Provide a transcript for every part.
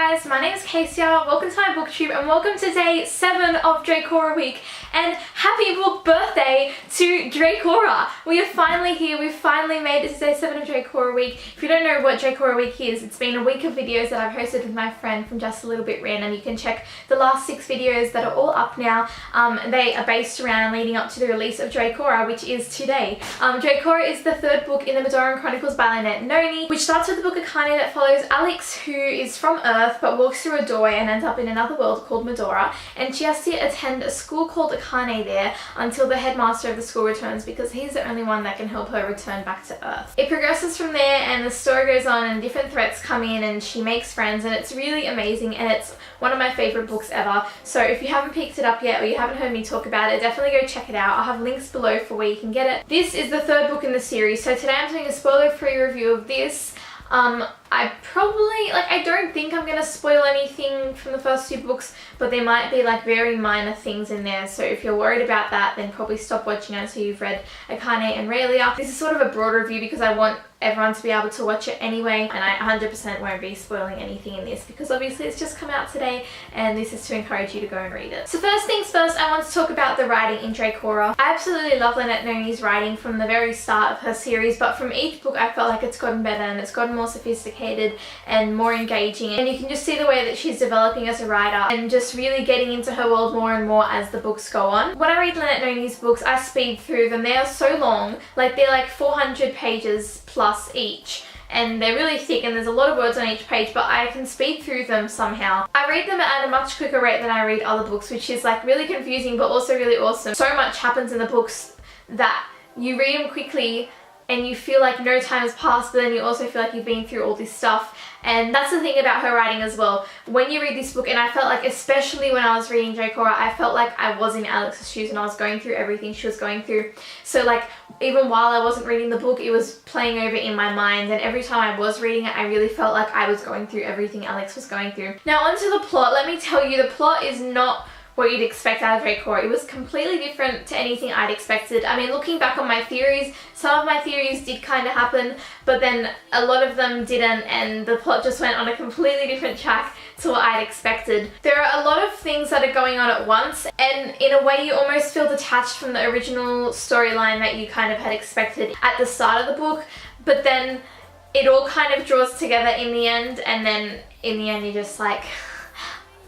guys, my name is Casey-a. Welcome to my booktube and welcome to day 7 of Draekora week, and happy book birthday to Draekora. We are finally here, we've finally made it to day 7 of Draekora week. If you don't know what Draekora week is, it's been a week of videos that I've hosted with my friend from Just a Little Bit Rin, and you can check the last 6 videos that are all up now. They are based around leading up to the release of Draekora, which is today. Draekora is the 3rd book in the Madoran Chronicles by Lynette Noni, which starts with the book Akane that follows Alex, who is from Earth but walks through a doorway and ends up in another world called Medora, and she has to attend a school called Akane there until the headmaster of the school returns, because he's the only one that can help her return back to Earth. It progresses from there and the story goes on and different threats come in and she makes friends, and it's really amazing and it's one of my favourite books ever. So if you haven't picked it up yet or you haven't heard me talk about it, definitely go check it out. I'll have links below for where you can get it. This is the 3rd book in the series, so today I'm doing a spoiler-free review of this. I don't think I'm going to spoil anything from the first 2 books, but there might be like very minor things in there, so if you're worried about that, then probably stop watching until you've read Akane and Raylia. This is sort of a broad review because I want everyone to be able to watch it anyway, and I 100% won't be spoiling anything in this because obviously it's just come out today and this is to encourage you to go and read it. So first things first, I want to talk about the writing in Draekora. I absolutely love Lynette Noni's writing from the very start of her series, but from each book I felt like it's gotten better and it's gotten more sophisticated and more engaging, and you can just see the way that she's developing as a writer and just really getting into her world more and more as the books go on. When I read Lynette Noni's books, I speed through them. They are so long, like they're like 400 pages plus each, and they're really thick and there's a lot of words on each page, but I can speed through them somehow. I read them at a much quicker rate than I read other books, which is like really confusing but also really awesome. So much happens in the books that you read them quickly and you feel like no time has passed, but then you also feel like you've been through all this stuff. And that's the thing about her writing as well. When you read this book, and I felt like, especially when I was reading Draekora, I felt like I was in Alex's shoes and I was going through everything she was going through. So like, even while I wasn't reading the book, it was playing over in my mind, and every time I was reading it, I really felt like I was going through everything Alex was going through. Now onto the plot. Let me tell you, the plot is not what you'd expect out of Draekora. It was completely different to anything I'd expected. I mean, looking back on my theories, some of my theories did kind of happen, but then a lot of them didn't, and the plot just went on a completely different track to what I'd expected. There are a lot of things that are going on at once, and in a way you almost feel detached from the original storyline that you kind of had expected at the start of the book, but then it all kind of draws together in the end, and then in the end you're just like,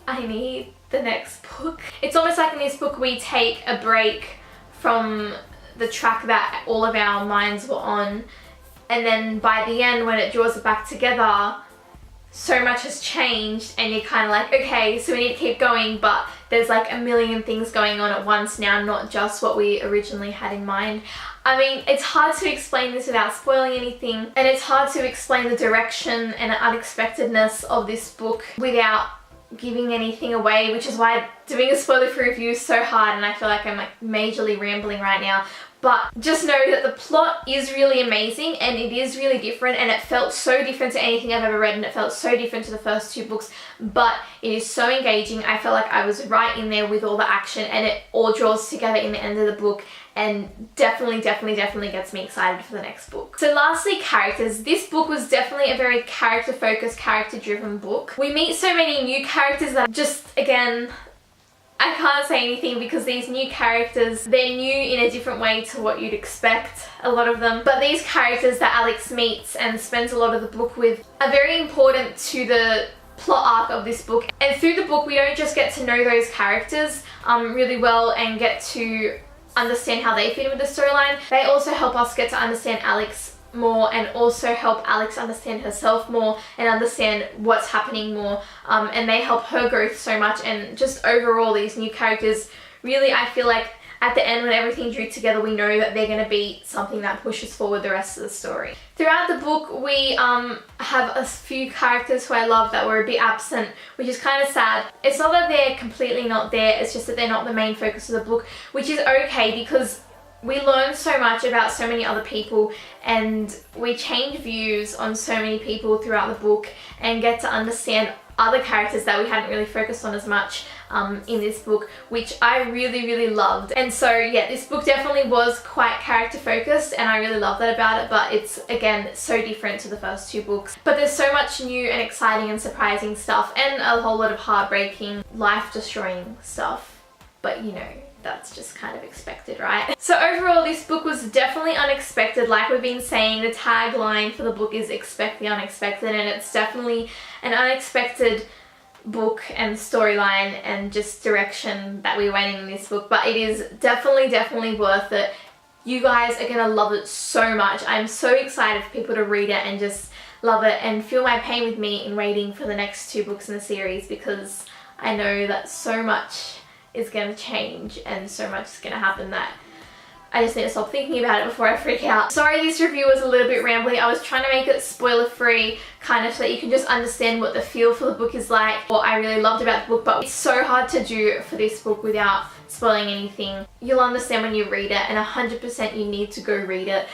I need the next book. It's almost like in this book we take a break from the track that all of our minds were on, and then by the end when it draws it back together, so much has changed and you're kind of like, okay, so we need to keep going, but there's like a million things going on at once now, not just what we originally had in mind. I mean, it's hard to explain this without spoiling anything, and it's hard to explain the direction and unexpectedness of this book without giving anything away, which is why doing a spoiler-free review is so hard, and I feel like I'm like majorly rambling right now. But just know that the plot is really amazing and it is really different, and it felt so different to anything I've ever read, and it felt so different to the first 2 books, but it is so engaging. I felt like I was right in there with all the action, and it all draws together in the end of the book, and definitely gets me excited for the next book. So lastly, characters. This book was definitely a very character-focused, character-driven book. We meet so many new characters that just, again, I can't say anything because these new characters, they're new in a different way to what you'd expect, a lot of them. But these characters that Alex meets and spends a lot of the book with are very important to the plot arc of this book. And through the book, we don't just get to know those characters really well and get to understand how they fit in with the storyline. They also help us get to understand Alex more, and also help Alex understand herself more and understand what's happening more, and they help her growth so much. And just overall, these new characters, really, I feel like at the end when everything drew together, we know that they're going to be something that pushes forward the rest of the story. Throughout the book, we have a few characters who I love that were a bit absent, which is kind of sad. It's not that they're completely not there, it's just that they're not the main focus of the book, which is okay because we learn so much about so many other people, and we change views on so many people throughout the book and get to understand other characters that we hadn't really focused on as much. in this book, which I really loved. And so yeah, this book definitely was quite character focused, and I really love that about it, but it's again so different to the first two books. But there's so much new and exciting and surprising stuff, and a whole lot of heartbreaking, life-destroying stuff. But you know, that's just kind of expected, right? So overall, this book was definitely unexpected. Like we've been saying, the tagline for the book is expect the unexpected, and it's definitely an unexpected book and storyline and just direction that we went in this book. But it is definitely worth it. You guys are gonna love it so much. I'm so excited for people to read it and just love it and feel my pain with me in waiting for the next two books in the series, because I know that so much is going to change and so much is going to happen that I just need to stop thinking about it before I freak out. Sorry this review was a little bit rambly. I was trying to make it spoiler free, kind of so that you can just understand what the feel for the book is like, what I really loved about the book, but it's so hard to do for this book without spoiling anything. You'll understand when you read it, and 100% you need to go read it.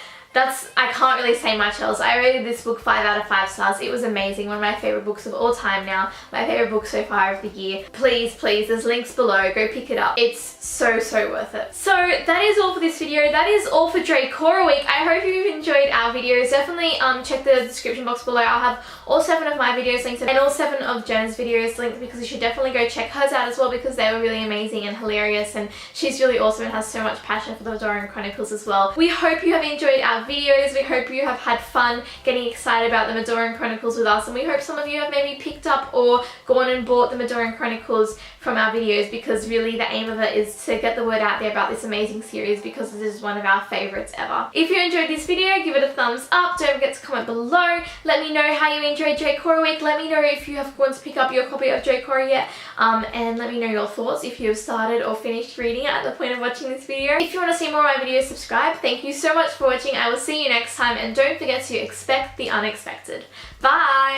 I can't really say much else. I rated this book 5 out of 5 stars. It was amazing. One of my favorite books of all time now. My favorite book so far of the year. Please, there's links below. Go pick it up. It's so worth it. So that is all for this video. That is all for Draekora week. I hope you've enjoyed our videos. Definitely check the description box below. I'll have all 7 of my videos linked and all 7 of Jenna's videos linked, because you should definitely go check hers out as well, because they were really amazing and hilarious, and she's really awesome and has so much passion for the Madoran Chronicles as well. We hope you have enjoyed our videos. We hope you have had fun getting excited about the Madoran Chronicles with us, and we hope some of you have maybe picked up or gone and bought the Madoran Chronicles from our videos, because really the aim of it is to get the word out there about this amazing series, because this is one of our favorites ever. If you enjoyed this video, give it a thumbs up. Don't forget to comment below. Let me know how you enjoyed Draekora week. Let me know if you have gone to pick up your copy of Draekora yet, and let me know your thoughts if you have started or finished reading it at the point of watching this video. If you want to see more of my videos, subscribe. Thank you so much for watching. I will see you next time, and don't forget to expect the unexpected. Bye!